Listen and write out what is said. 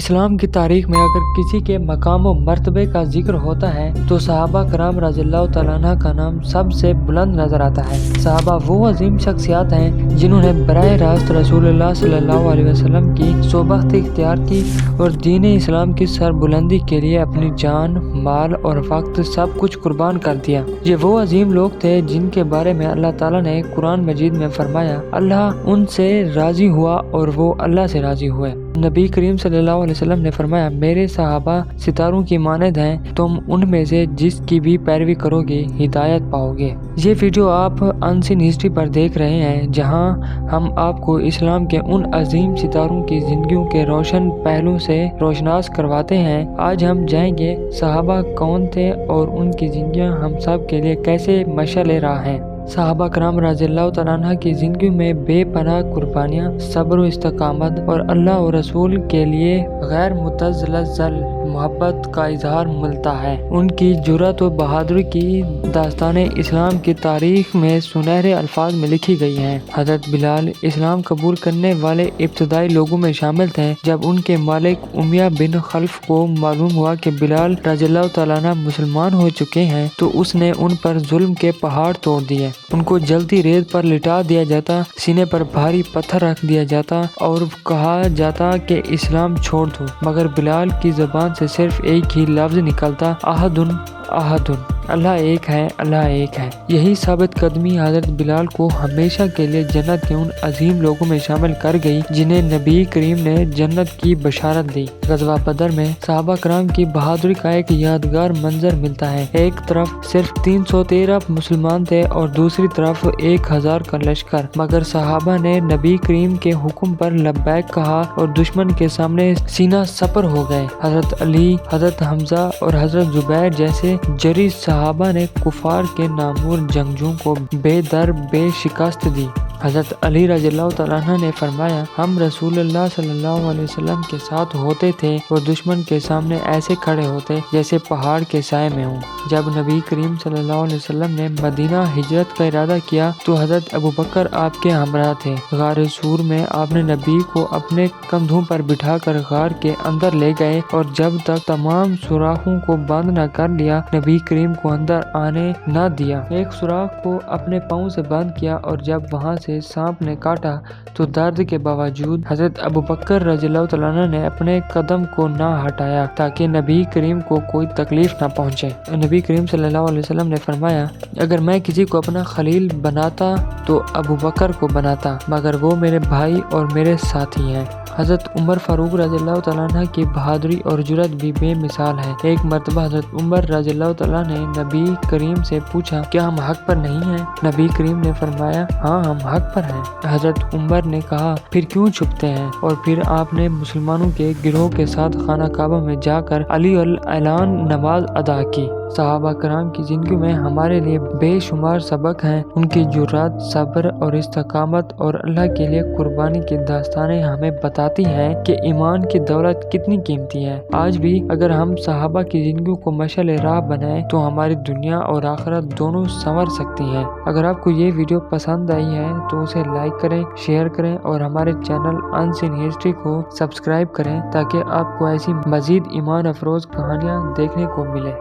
اسلام کی تاریخ میں اگر کسی کے مقام و مرتبے کا ذکر ہوتا ہے تو صحابہ کرام رضی اللہ تعالیٰ عنہ کا نام سب سے بلند نظر آتا ہے۔ صحابہ وہ عظیم شخصیات ہیں جنہوں نے براہ راست رسول اللہ صلی اللہ علیہ وسلم کی صحبت اختیار کی اور دین اسلام کی سربلندی کے لیے اپنی جان، مال اور وقت سب کچھ قربان کر دیا۔ یہ وہ عظیم لوگ تھے جن کے بارے میں اللہ تعالیٰ نے قرآن مجید میں فرمایا، اللہ ان سے راضی ہوا اور وہ اللہ سے راضی ہوئے۔ نبی کریم صلی اللہ علیہ وسلم نے فرمایا، میرے صحابہ ستاروں کی مانند ہیں، تم ان میں سے جس کی بھی پیروی کرو گے ہدایت پاؤ گے۔ یہ ویڈیو آپ انسین ہسٹری پر دیکھ رہے ہیں، جہاں ہم آپ کو اسلام کے ان عظیم ستاروں کی زندگیوں کے روشن پہلو سے روشناس کرواتے ہیں۔ آج ہم جائیں گے صحابہ کون تھے اور ان کی زندگیاں ہم سب کے لیے کیسے مشعل راہ ہیں۔ صحابہ کرام رضی اللہ تعالیٰ عنہ کی زندگی میں بے پناہ قربانیاں، صبر و استقامت اور اللہ و رسول کے لیے غیر متزلزل محبت کا اظہار ملتا ہے۔ ان کی جرأت و بہادری کی داستانیں اسلام کی تاریخ میں سنہرے الفاظ میں لکھی گئی ہیں۔ حضرت بلال اسلام قبول کرنے والے ابتدائی لوگوں میں شامل تھے۔ جب ان کے مالک امیہ بن خلف کو معلوم ہوا کہ بلال رضی اللہ تعالیٰ عنہ مسلمان ہو چکے ہیں تو اس نے ان پر ظلم کے پہاڑ توڑ دیے۔ ان کو جلتی ریت پر لٹا دیا جاتا، سینے پر بھاری پتھر رکھ دیا جاتا اور کہا جاتا کہ اسلام چھوڑ دو، مگر بلال کی زبان سے صرف ایک ہی لفظ نکلتا، احدن احدن، اللہ ایک ہے، اللہ ایک ہے۔ یہی ثابت قدمی حضرت بلال کو ہمیشہ کے لیے جنت کے ان عظیم لوگوں میں شامل کر گئی جنہیں نبی کریم نے جنت کی بشارت دی۔ غزوہ بدر میں صحابہ کرام کی بہادری کا ایک یادگار منظر ملتا ہے۔ ایک طرف صرف 313 مسلمان تھے اور دوسری طرف 1000 کا لشکر، مگر صحابہ نے نبی کریم کے حکم پر لبیک کہا اور دشمن کے سامنے سینہ سپر ہو گئے۔ حضرت علی، حضرت حمزہ اور حضرت زبیر جیسے جری صحابہ نے کفار کے نامور جنگجوؤں کو بے در بے شکست دی۔ حضرت علی رضی اللہ تعالیٰ عنہ نے فرمایا، ہم رسول اللہ صلی اللہ علیہ وسلم کے ساتھ ہوتے تھے اور دشمن کے سامنے ایسے کھڑے ہوتے جیسے پہاڑ کے سائے میں ہوں۔ جب نبی کریم صلی اللہ علیہ وسلم نے مدینہ ہجرت کا ارادہ کیا تو حضرت ابوبکر آپ کے ہمراہ تھے۔ غار سور میں آپ نے نبی کو اپنے کندھوں پر بٹھا کر غار کے اندر لے گئے اور جب تک تمام سوراخوں کو بند نہ کر لیا نبی کریم کو اندر آنے نہ دیا۔ ایک سوراخ کو اپنے پاؤں سے بند کیا اور جب وہاں سے سانپ نے کاٹا تو درد کے باوجود حضرت ابوبکر رضی اللہ تعالیٰ عنہ نے اپنے قدم کو نہ ہٹایا تاکہ نبی کریم کو کوئی تکلیف نہ پہنچے۔ نبی کریم صلی اللہ علیہ وسلم نے فرمایا، اگر میں کسی کو اپنا خلیل بناتا تو ابوبکر کو بناتا، مگر وہ میرے بھائی اور میرے ساتھی ہیں۔ حضرت عمر فاروق رضی اللہ تعالیٰ عنہ کی بہادری اور جرأت بھی بے مثال ہے۔ ایک مرتبہ حضرت عمر رضی اللہ تعالیٰ نے نبی کریم سے پوچھا، کیا ہم حق پر نہیں ہیں؟ نبی کریم نے فرمایا، ہاں ہم حق پر ہیں۔ حضرت عمر نے کہا، پھر کیوں چھپتے ہیں؟ اور پھر آپ نے مسلمانوں کے گروہ کے ساتھ خانہ کعبہ میں جا کر علی الاعلان نماز ادا کی۔ صحابہ کرام کی زندگی میں ہمارے لیے بے شمار سبق ہیں۔ ان کی جرأت، صبر اور استقامت اور اللہ کے لیے قربانی کی داستانیں ہمیں بتاتی ہیں کہ ایمان کی دولت کتنی قیمتی ہے۔ آج بھی اگر ہم صحابہ کی زندگیوں کو مشعل راہ بنائیں تو ہماری دنیا اور آخرت دونوں سنور سکتی ہیں۔ اگر آپ کو یہ ویڈیو پسند آئی ہے تو اسے لائک کریں، شیئر کریں اور ہمارے چینل انسین ہسٹری کو سبسکرائب کریں تاکہ آپ کو ایسی مزید ایمان افروز کہانیاں دیکھنے کو ملے۔